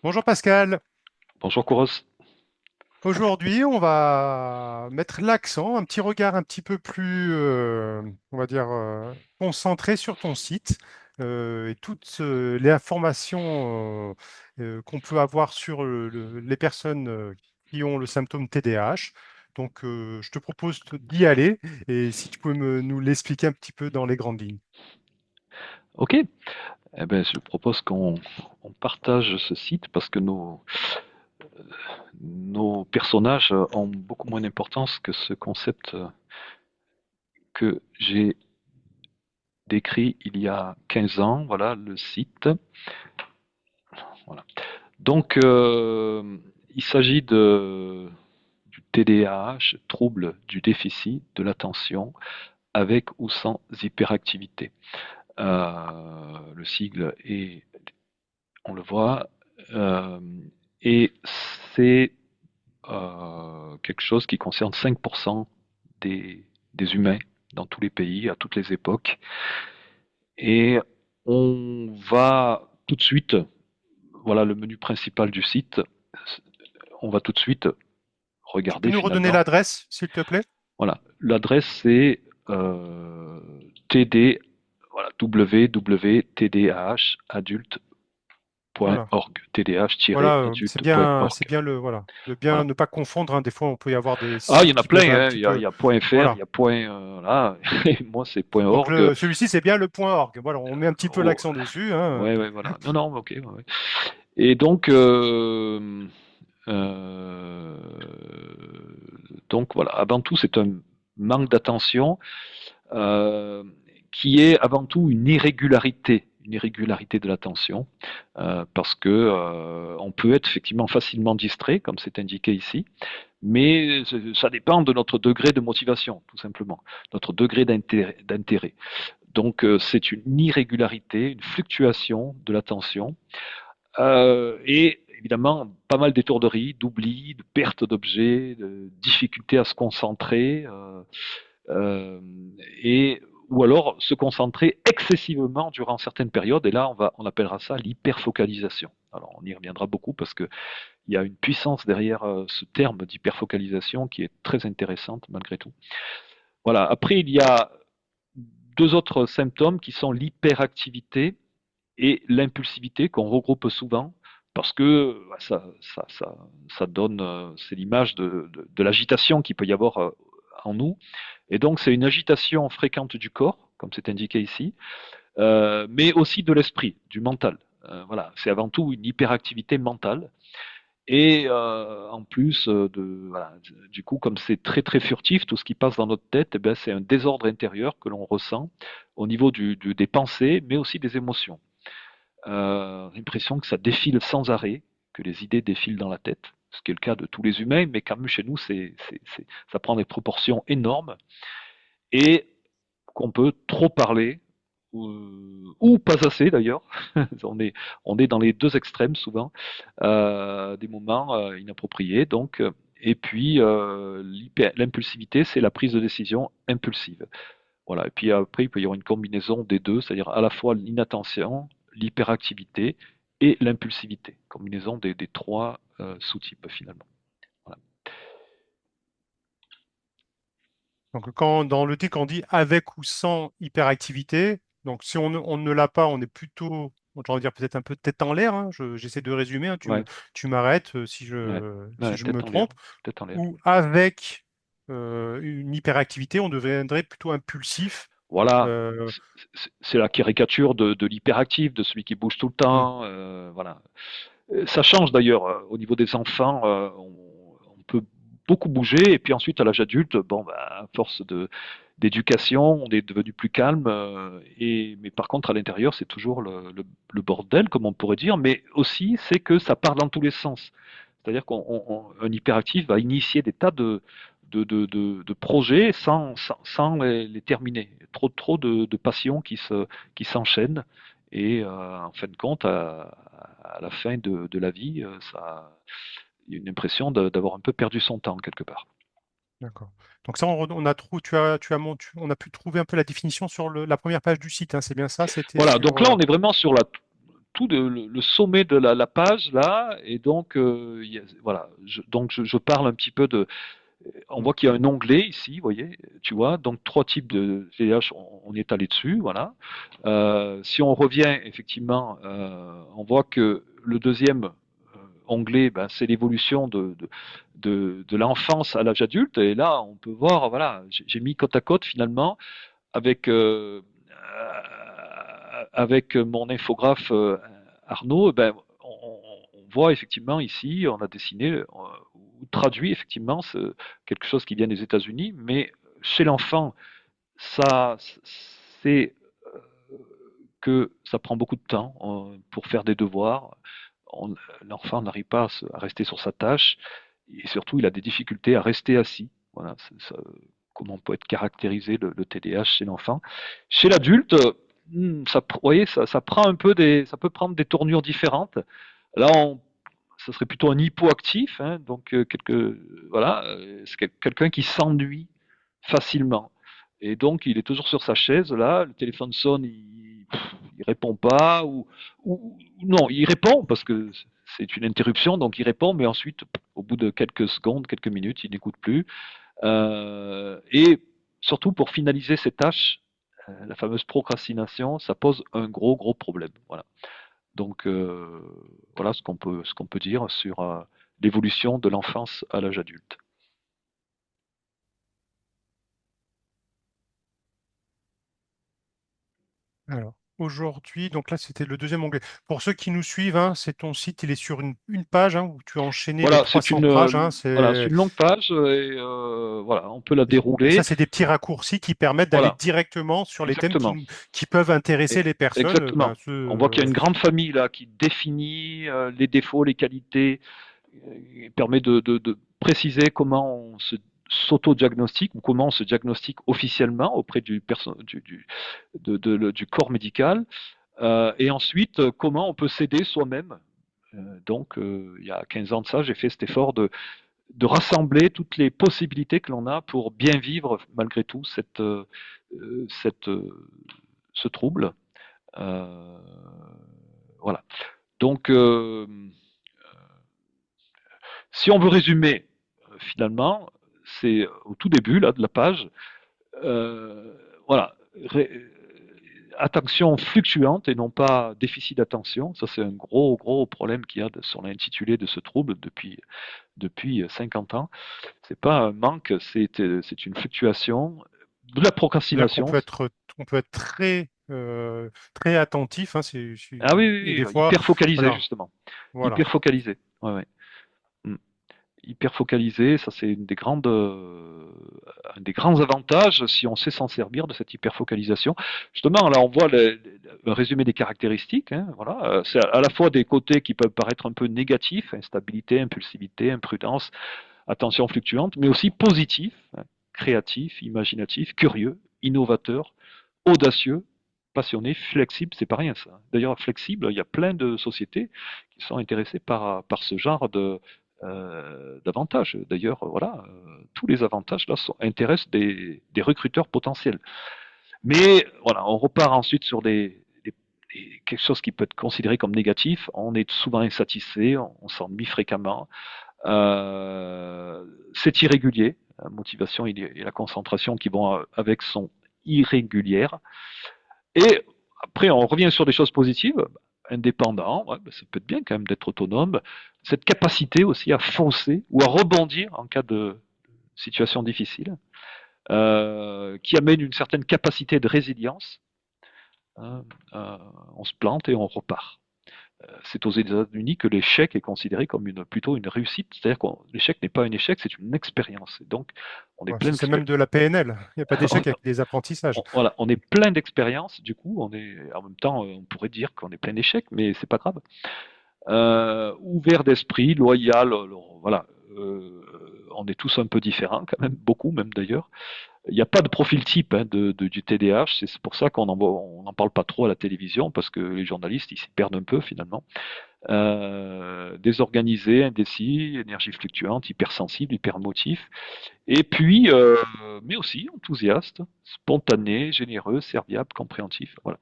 Bonjour Pascal. Bonjour Kouros. Aujourd'hui, on va mettre l'accent, un petit regard un petit peu plus, on va dire, concentré sur ton site et toutes les informations qu'on peut avoir sur les personnes qui ont le symptôme TDAH. Donc, je te propose d'y aller et si tu peux nous l'expliquer un petit peu dans les grandes lignes. Ok, eh ben, je propose qu'on partage ce site parce que nos personnages ont beaucoup moins d'importance que ce concept que j'ai décrit il y a 15 ans. Voilà le site. Voilà. Donc, il s'agit du TDAH, trouble du déficit de l'attention, avec ou sans hyperactivité. Le sigle est, on le voit, euh, et c'est quelque chose qui concerne 5% des humains dans tous les pays, à toutes les époques. Et on va tout de suite, voilà le menu principal du site, on va tout de suite Tu peux regarder nous redonner finalement. l'adresse, s'il te plaît? Voilà, l'adresse c'est TD, voilà, Voilà. www.tdah-adulte.org, Voilà, c'est tdh-adulte.org. bien le voilà, de bien Voilà. ne pas confondre, hein. Des fois, on peut y avoir des Ah, il y sites en a qui peuvent plein, un hein. petit peu, Il y a .fr, il voilà. y a point, voilà. Et moi, c'est Donc .org. celui-ci, c'est bien le point .org. Voilà, on met un petit peu Oh, l'accent dessus, hein. ouais, ouais, voilà. Non, non, ok. Ouais, ouais. Et euh, donc voilà. Avant tout, c'est un manque d'attention euh, qui est avant tout une irrégularité de l'attention, parce que on peut être effectivement facilement distrait, comme c'est indiqué ici. Mais ça dépend de notre degré de motivation, tout simplement, notre degré d'intérêt. Donc c'est une irrégularité, une fluctuation de l'attention, et évidemment pas mal d'étourderies, d'oubli, de perte d'objets, de difficulté à se concentrer, euh, et ou alors se concentrer excessivement durant certaines périodes, et là on appellera ça l'hyperfocalisation. Alors on y reviendra beaucoup parce que il y a une puissance derrière ce terme d'hyperfocalisation qui est très intéressante malgré tout. Voilà. Après, il y a deux autres symptômes qui sont l'hyperactivité et l'impulsivité qu'on regroupe souvent parce que ça donne, c'est l'image de l'agitation qu'il peut y avoir en nous. Et donc, c'est une agitation fréquente du corps, comme c'est indiqué ici, mais aussi de l'esprit, du mental. Voilà, c'est avant tout une hyperactivité mentale. Et en plus voilà, du coup, comme c'est très très furtif, tout ce qui passe dans notre tête, eh ben, c'est un désordre intérieur que l'on ressent au niveau des pensées, mais aussi des émotions. L'impression que ça défile sans arrêt, que les idées défilent dans la tête, ce qui est le cas de tous les humains, mais quand même chez nous, ça prend des proportions énormes et qu'on peut trop parler ou pas assez d'ailleurs. on, est, on est dans les deux extrêmes souvent, des moments inappropriés. Donc, et puis l'impulsivité, c'est la prise de décision impulsive. Voilà. Et puis après, il peut y avoir une combinaison des deux, c'est-à-dire à la fois l'inattention, l'hyperactivité et l'impulsivité. Combinaison des trois sous-types finalement. Voilà. Donc quand dans le titre on dit avec ou sans hyperactivité, donc si on ne l'a pas, on est plutôt, j'ai envie de dire peut-être un peu tête en l'air, hein. J'essaie de résumer, hein. Ouais, Tu m'arrêtes si ouais, si ouais, je me tête en l'air, trompe. tête en l'air. Ou avec une hyperactivité, on deviendrait plutôt impulsif. Voilà, Euh, c'est la caricature de l'hyperactif, de celui qui bouge tout le hmm. temps. Voilà. Ça change d'ailleurs au niveau des enfants. On peut beaucoup bouger et puis ensuite à l'âge adulte, bon, bah, à force d'éducation, on est devenu plus calme. Mais par contre à l'intérieur, c'est toujours le bordel, comme on pourrait dire. Mais aussi, c'est que ça part dans tous les sens. C'est-à-dire qu'un hyperactif va initier des tas de projets sans les terminer. Trop de passions qui s'enchaînent et en fin de compte, à la fin de la vie, il y a une impression d'avoir un peu perdu son temps quelque part. D'accord. Donc ça, on a on a pu trouver un peu la définition sur la première page du site, hein. C'est bien ça, c'était Voilà, donc sur. là on est vraiment sur la le sommet de la page là, et donc voilà, je parle un petit peu de. On Mm. voit qu'il y a un onglet ici, vous voyez, tu vois, donc trois types de VIH, on est allé dessus, voilà. Si on revient effectivement, on voit que le deuxième onglet, ben, c'est l'évolution de l'enfance à l'âge adulte, et là on peut voir, voilà, j'ai mis côte à côte finalement avec avec mon infographe Arnaud, ben, on voit effectivement ici, on a dessiné, ou traduit effectivement quelque chose qui vient des États-Unis, mais chez l'enfant, ça, c'est que ça prend beaucoup de temps pour faire des devoirs. L'enfant n'arrive pas à rester sur sa tâche et surtout il a des difficultés à rester assis. Voilà, comment peut être caractérisé le TDAH chez l'enfant. Chez l'adulte, ça, vous voyez, ça prend un peu ça peut prendre des tournures différentes. Là, ça serait plutôt un hypoactif, hein, donc voilà, c'est quelqu'un qui s'ennuie facilement. Et donc, il est toujours sur sa chaise, là, le téléphone sonne, il répond pas, non, il répond parce que c'est une interruption, donc il répond, mais ensuite, au bout de quelques secondes, quelques minutes, il n'écoute plus. Et surtout, pour finaliser ses tâches, la fameuse procrastination, ça pose un gros problème. Voilà. Donc, voilà ce qu'on peut dire sur l'évolution de l'enfance à l'âge adulte. Alors, aujourd'hui, donc là, c'était le deuxième onglet. Pour ceux qui nous suivent, hein, c'est ton site, il est sur une page, hein, où tu as enchaîné les Voilà, 300 pages. Hein, c'est une longue page et voilà, on peut la et ça, dérouler. c'est des petits raccourcis qui permettent d'aller Voilà, directement sur les thèmes exactement. qui peuvent intéresser les personnes. Exactement. Ben, On voit qu'il y a une grande famille là qui définit les défauts, les qualités, et permet de préciser comment on s'auto-diagnostique ou comment on se diagnostique officiellement auprès du corps médical. Et ensuite, comment on peut s'aider soi-même. Donc, il y a 15 ans de ça, j'ai fait cet effort de rassembler toutes les possibilités que l'on a pour bien vivre malgré tout cette, ce trouble. Euh, voilà. Donc, si on veut résumer, finalement, c'est au tout début là de la page. Euh, voilà. Attention fluctuante et non pas déficit d'attention. Ça, c'est un gros problème qu'il y a sur l'intitulé de ce trouble depuis 50 ans. C'est pas un manque, c'est une fluctuation de la C'est-à-dire qu'on procrastination. peut être très attentif. Hein, Ah oui, et oui, des oui, fois, hyper focalisé voilà, justement. voilà. Hyper focalisé. Ouais, ouais. Mm. Hyper focalisé, ça c'est un des grands avantages si on sait s'en servir de cette hyper focalisation. Justement, là on voit un résumé des caractéristiques. Hein, voilà, c'est à la fois des côtés qui peuvent paraître un peu négatifs, instabilité, impulsivité, imprudence, attention fluctuante, mais aussi positifs, hein, créatif, imaginatif, curieux, innovateur, audacieux, passionné, flexible, c'est pas rien ça. D'ailleurs, flexible, il y a plein de sociétés qui sont intéressées par ce genre d'avantages. D'ailleurs, voilà, tous les avantages là intéressent des recruteurs potentiels. Mais voilà, on repart ensuite sur quelque chose qui peut être considéré comme négatif. On est souvent insatisfait, on s'ennuie fréquemment. C'est irrégulier. La motivation et la concentration qui vont avec sont irrégulières. Et après, on revient sur des choses positives. Indépendant, ouais, ça peut être bien quand même d'être autonome. Cette capacité aussi à foncer ou à rebondir en cas de situation difficile, qui amène une certaine capacité de résilience. Hein, on se plante et on repart. C'est aux États-Unis que l'échec est considéré comme plutôt une réussite. C'est-à-dire que l'échec n'est pas un échec, c'est une expérience. Et donc, on est Ouais, plein c'est même de la PNL. Il n'y a pas d'échec avec des apprentissages. voilà, on est plein d'expériences. Du coup, on est en même temps, on pourrait dire qu'on est plein d'échecs, mais c'est pas grave. Ouvert d'esprit, loyal, voilà. On est tous un peu différents, quand même, beaucoup même d'ailleurs. Il n'y a pas de profil type hein, du TDAH, c'est pour ça qu'on n'en parle pas trop à la télévision, parce que les journalistes, ils s'y perdent un peu finalement. Désorganisé, indécis, énergie fluctuante, hypersensible, hypermotif, et puis, mais aussi enthousiaste, spontané, généreux, serviable, compréhensif. Voilà.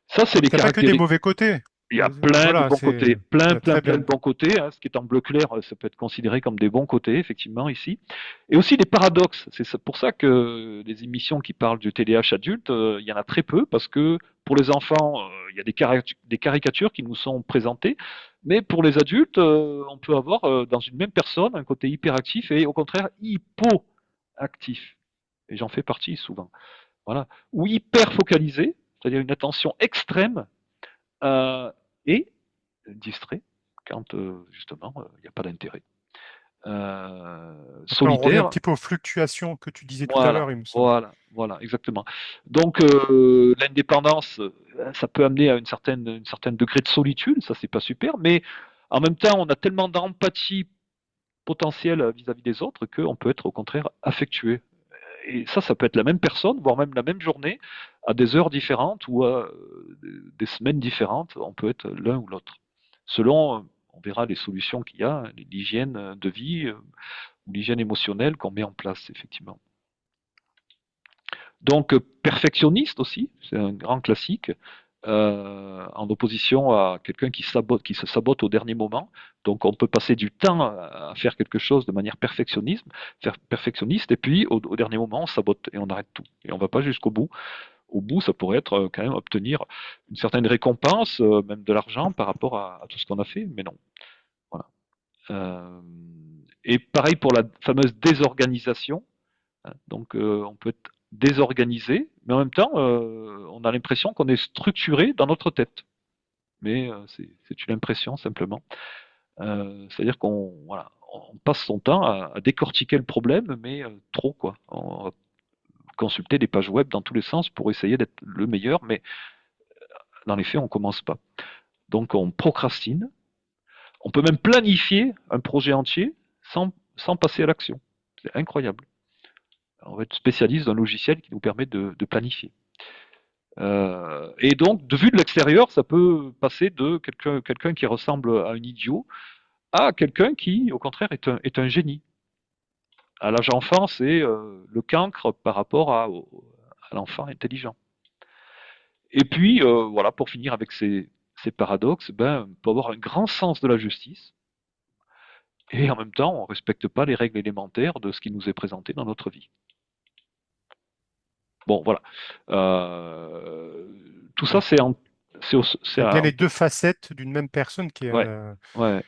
Ça, c'est Donc, les t'as pas que des caractéristiques. mauvais côtés. Il y a plein de voilà, bons côtés, plein, plein, très plein de bien. bons côtés. Hein. Ce qui est en bleu clair, ça peut être considéré comme des bons côtés, effectivement, ici. Et aussi des paradoxes. C'est pour ça que les émissions qui parlent du TDAH adulte, il y en a très peu, parce que pour les enfants, il y a des caricatures qui nous sont présentées. Mais pour les adultes, on peut avoir dans une même personne un côté hyperactif et au contraire hypoactif. Et j'en fais partie souvent. Voilà. Ou hyper focalisé, c'est-à-dire une attention extrême euh, et distrait quand justement il n'y a pas d'intérêt. Donc là, on revient un Solitaire, petit peu aux fluctuations que tu disais tout à voilà, l'heure, il me semble. voilà, exactement. Donc l'indépendance, ça peut amener à une certaine degré de solitude, ça c'est pas super, mais en même temps, on a tellement d'empathie potentielle vis-à-vis des autres qu'on peut être au contraire affectueux. Et ça peut être la même personne, voire même la même journée, à des heures différentes ou à des semaines différentes, on peut être l'un ou l'autre. Selon, on verra les solutions qu'il y a, l'hygiène de vie ou l'hygiène émotionnelle qu'on met en place, effectivement. Donc, perfectionniste aussi, c'est un grand classique, en opposition à quelqu'un qui se sabote au dernier moment. Donc, on peut passer du temps à faire quelque chose de manière perfectionniste, et puis au dernier moment, on sabote et on arrête tout. Et on ne va pas jusqu'au bout. Au bout, ça pourrait être quand même obtenir une certaine récompense, même de l'argent par rapport à tout ce qu'on a fait, mais non. Voilà. Euh, et pareil pour la fameuse désorganisation. Hein. Donc, on peut être désorganisé, mais en même temps, on a l'impression qu'on est structuré dans notre tête. Mais c'est une impression simplement. C'est-à-dire qu'on voilà, on passe son temps à décortiquer le problème, mais trop quoi. On va consulter des pages web dans tous les sens pour essayer d'être le meilleur, mais dans les faits, on commence pas. Donc, on procrastine. On peut même planifier un projet entier sans passer à l'action. C'est incroyable. On va être spécialiste d'un logiciel qui nous permet de planifier. Et donc, de vue de l'extérieur, ça peut passer de quelqu'un qui ressemble à un idiot à quelqu'un qui, au contraire, est un génie. À l'âge enfant, c'est le cancre par rapport à l'enfant intelligent. Et puis, voilà, pour finir avec ces paradoxes, ben, on peut avoir un grand sens de la justice, et en même temps, on ne respecte pas les règles élémentaires de ce qui nous est présenté dans notre vie. Bon, voilà. Euh, Tout ça, Ouais. c'est C'est bien un les peu. deux facettes d'une même personne qui est Ouais, ouais.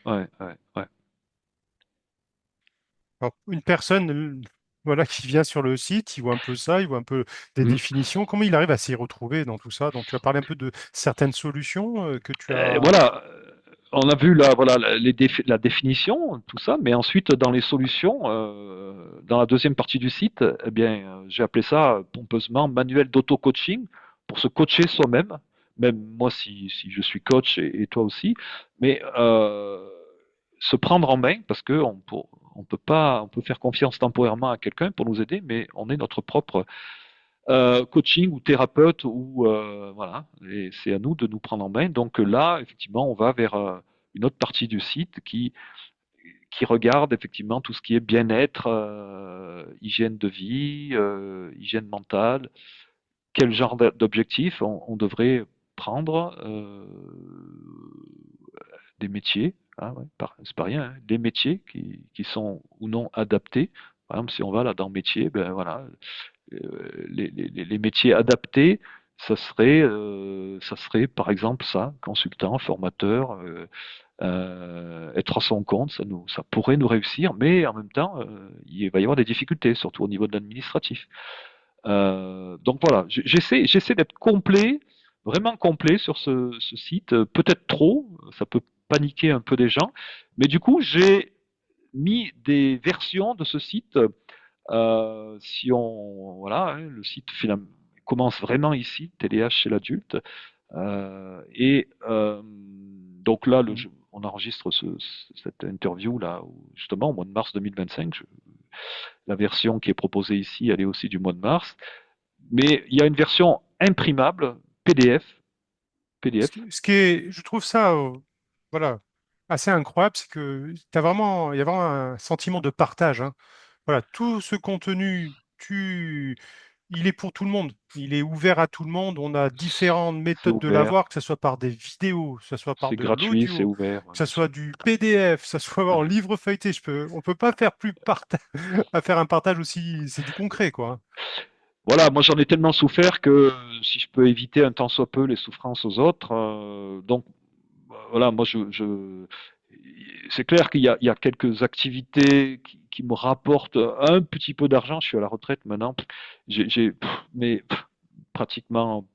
alors, une personne voilà, qui vient sur le site, il voit un peu ça, il voit un peu des Mm. définitions. Comment il arrive à s'y retrouver dans tout ça? Donc, tu as parlé un peu de certaines solutions que tu as. Voilà, on a vu voilà, la définition, tout ça, mais ensuite dans les solutions, dans la deuxième partie du site, eh bien, j'ai appelé ça pompeusement manuel d'auto-coaching pour se coacher soi-même, même moi si je suis coach et toi aussi, mais se prendre en main parce que on peut pas, on peut faire confiance temporairement à quelqu'un pour nous aider, mais on est notre propre coaching ou thérapeute ou voilà, et c'est à nous de nous prendre en main. Donc là, effectivement, on va vers une autre partie du site qui regarde effectivement tout ce qui est bien-être, hygiène de vie, hygiène mentale, quel genre d'objectifs on devrait prendre, des métiers, hein, ouais, c'est pas rien, hein, des métiers qui sont ou non adaptés. Par exemple, si on va là dans métier, ben voilà, les métiers adaptés, ça serait par exemple ça, consultant, formateur, être à son compte, ça pourrait nous réussir, mais en même temps, il va y avoir des difficultés, surtout au niveau de l'administratif. Donc voilà, j'essaie d'être complet, vraiment complet sur ce site, peut-être trop, ça peut paniquer un peu des gens, mais du coup, j'ai mis des versions de ce site si on voilà, hein, le site finalement commence vraiment ici, TDAH chez l'adulte, et donc là, Mhm. on enregistre cette interview là, justement au mois de mars 2025. La version qui est proposée ici, elle est aussi du mois de mars, mais il y a une version imprimable PDF, PDF. Ce qui est, je trouve ça, voilà, assez incroyable, c'est que il y a vraiment un sentiment de partage, hein. Voilà, tout ce contenu, il est pour tout le monde. Il est ouvert à tout le monde. On a différentes C'est méthodes de ouvert, l'avoir, que ce soit par des vidéos, que ce soit par c'est de gratuit, c'est l'audio, ouvert, que ce bien sûr. soit du PDF, que ce soit en livre feuilleté. On peut pas faire plus à faire un partage aussi. C'est du concret, quoi. Voilà, moi j'en ai tellement souffert que si je peux éviter un tant soit peu les souffrances aux autres, donc voilà, moi c'est clair il y a quelques activités qui me rapportent un petit peu d'argent. Je suis à la retraite maintenant, mais pratiquement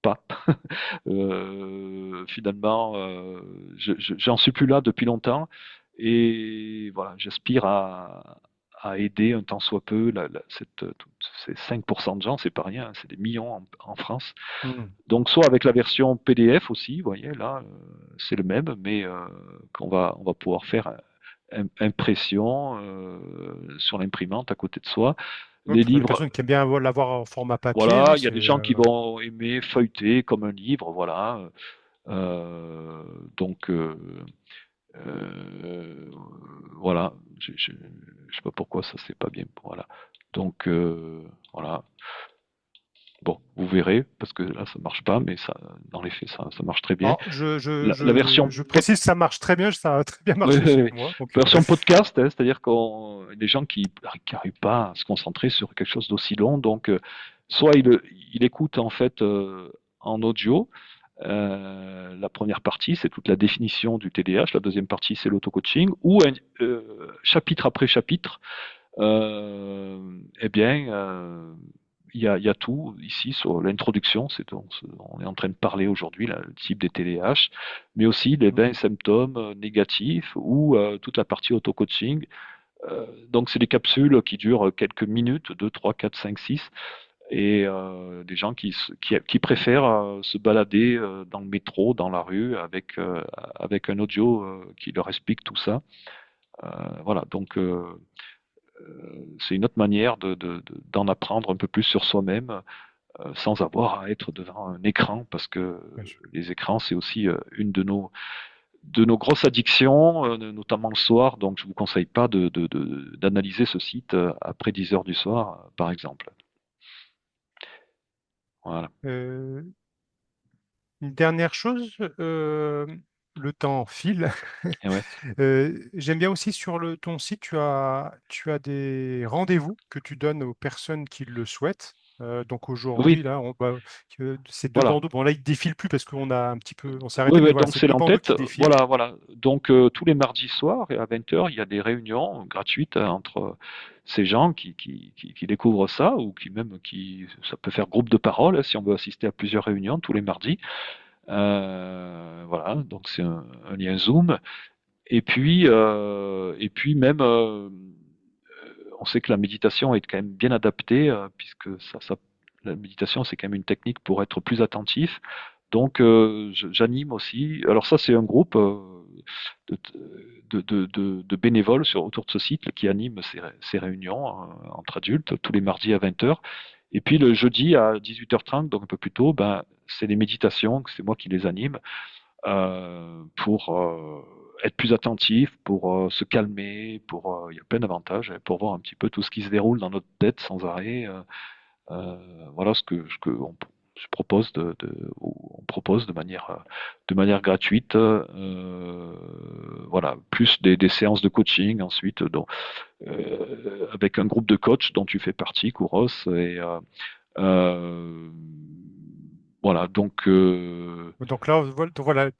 pas. Finalement, j'en suis plus là depuis longtemps et voilà, j'aspire à aider un tant soit peu ces 5% de gens, c'est pas rien, hein, c'est des millions en France. Hmm. Donc soit avec la version PDF aussi, vous voyez là, c'est le même, mais on va pouvoir faire impression sur l'imprimante à côté de soi. Ouais, Les puis on a des livres, personnes qui aiment bien l'avoir en format papier, hein, voilà, il y a des gens qui vont aimer feuilleter comme un livre, voilà. Euh, donc euh, voilà, je sais pas pourquoi ça c'est pas bien, voilà. Donc voilà. Bon, vous verrez, parce que là ça marche pas, mais ça, dans les faits, ça marche très bien. Alors, La version je précise, ça marche très bien, ça a très bien oui, marché oui, chez oui. moi. Donc, Version podcast, hein, c'est-à-dire qu'on des gens qui n'arrivent pas à se concentrer sur quelque chose d'aussi long, donc soit il écoute en fait en audio. La première partie, c'est toute la définition du TDAH. La deuxième partie, c'est l'auto-coaching. Ou chapitre après chapitre, eh bien, il y a tout ici sur l'introduction. On est en train de parler aujourd'hui le type des TDAH, mais aussi les hmm. symptômes négatifs ou toute la partie auto-coaching. Donc, c'est des capsules qui durent quelques minutes, 2, 3, 4, 5, 6, et des gens qui préfèrent se balader dans le métro, dans la rue, avec un audio qui leur explique tout ça. Voilà, donc c'est une autre manière d'en apprendre un peu plus sur soi-même sans avoir à être devant un écran, parce que Ouais, les écrans, c'est aussi une de nos grosses addictions, notamment le soir, donc je vous conseille pas d'analyser ce site après 10 heures du soir, par exemple. Voilà. euh, une dernière chose, le temps file. Et ouais. J'aime bien aussi sur ton site, tu as des rendez-vous que tu donnes aux personnes qui le souhaitent. Donc Oui, aujourd'hui, là, c'est deux voilà. bandeaux. Bon, là, ils ne défilent plus parce qu'on a un petit peu, on s'est Oui, arrêté, mais oui, voilà, donc c'est c'est deux bandeaux l'entête. qui défilent. Voilà, voilà. Donc tous les mardis soirs et à 20 heures, il y a des réunions gratuites entre ces gens qui découvrent ça ou ça peut faire groupe de parole si on veut assister à plusieurs réunions tous les mardis. Voilà, donc c'est un lien Zoom. Et puis même, on sait que la méditation est quand même bien adaptée puisque la méditation c'est quand même une technique pour être plus attentif. Donc j'anime aussi. Alors ça c'est un groupe de, de bénévoles autour de ce site qui anime ces réunions entre adultes tous les mardis à 20 heures. Et puis le jeudi à 18h30, donc un peu plus tôt, ben, c'est les méditations, c'est moi qui les anime pour être plus attentif, pour se calmer, il y a plein d'avantages, pour voir un petit peu tout ce qui se déroule dans notre tête sans arrêt. Voilà je propose on propose de manière gratuite. Voilà, plus des séances de coaching ensuite, avec un groupe de coachs dont tu fais partie, Kouros, et euh, voilà, donc Donc là, voilà,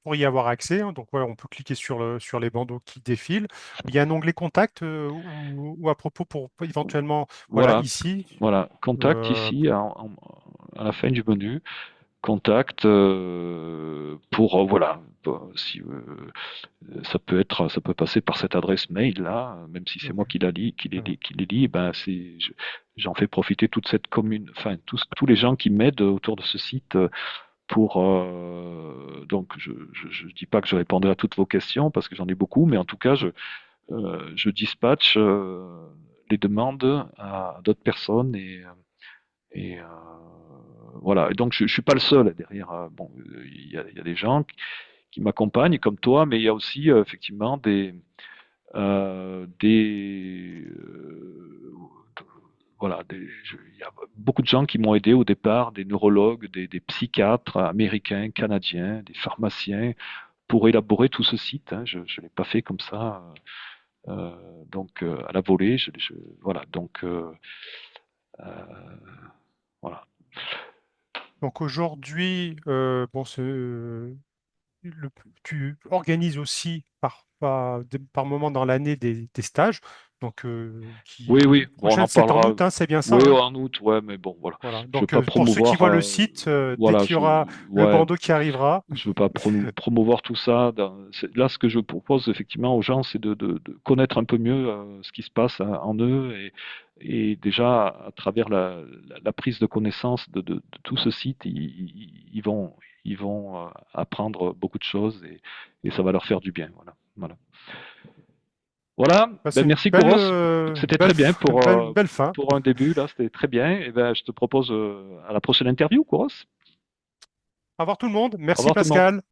pour y avoir accès, hein, donc voilà, on peut cliquer sur les bandeaux qui défilent. Il y a un onglet contact ou à propos pour éventuellement, voilà, voilà, ici. voilà, contact euh, ici à la fin du menu, contact pour voilà, si ça peut passer par cette adresse mail là, même si c'est moi ok. qui la lis, Voilà. qui les lis, ben j'en fais profiter toute cette commune, enfin tous les gens qui m'aident autour de ce site pour donc je dis pas que je répondrai à toutes vos questions parce que j'en ai beaucoup, mais en tout cas je dispatche les demandes à d'autres personnes et voilà. Et donc je suis pas le seul derrière. Bon, il y a des gens qui m'accompagnent comme toi, mais il y a aussi effectivement des voilà, il y a beaucoup de gens qui m'ont aidé au départ, des neurologues, des psychiatres américains, canadiens, des pharmaciens, pour élaborer tout ce site. Hein. Je ne l'ai pas fait comme ça, donc à la volée. Voilà, donc voilà. Donc aujourd'hui, bon, tu organises aussi par moment dans l'année des stages, donc Oui, qui oui, bon, on prochaine en c'est en parlera. août, hein, c'est bien ça, Oui, hein. en août, ouais, mais bon, voilà. Voilà. Je veux Donc pas pour ceux qui promouvoir, voient le site, dès voilà, qu'il y aura le ouais, bandeau qui arrivera, je veux pas promouvoir tout ça. Là, ce que je propose effectivement aux gens, c'est de connaître un peu mieux ce qui se passe en eux et déjà à travers la prise de connaissance de tout ce site, ils vont apprendre beaucoup de choses et ça va leur faire du bien. Voilà. Voilà. Voilà. bah, Ben, c'est une merci Coros. C'était très bien belle fin. pour un début là. C'était très bien. Et ben, je te propose à la prochaine interview, Coros. Au revoir tout le monde. Au Merci revoir tout le monde. Pascal.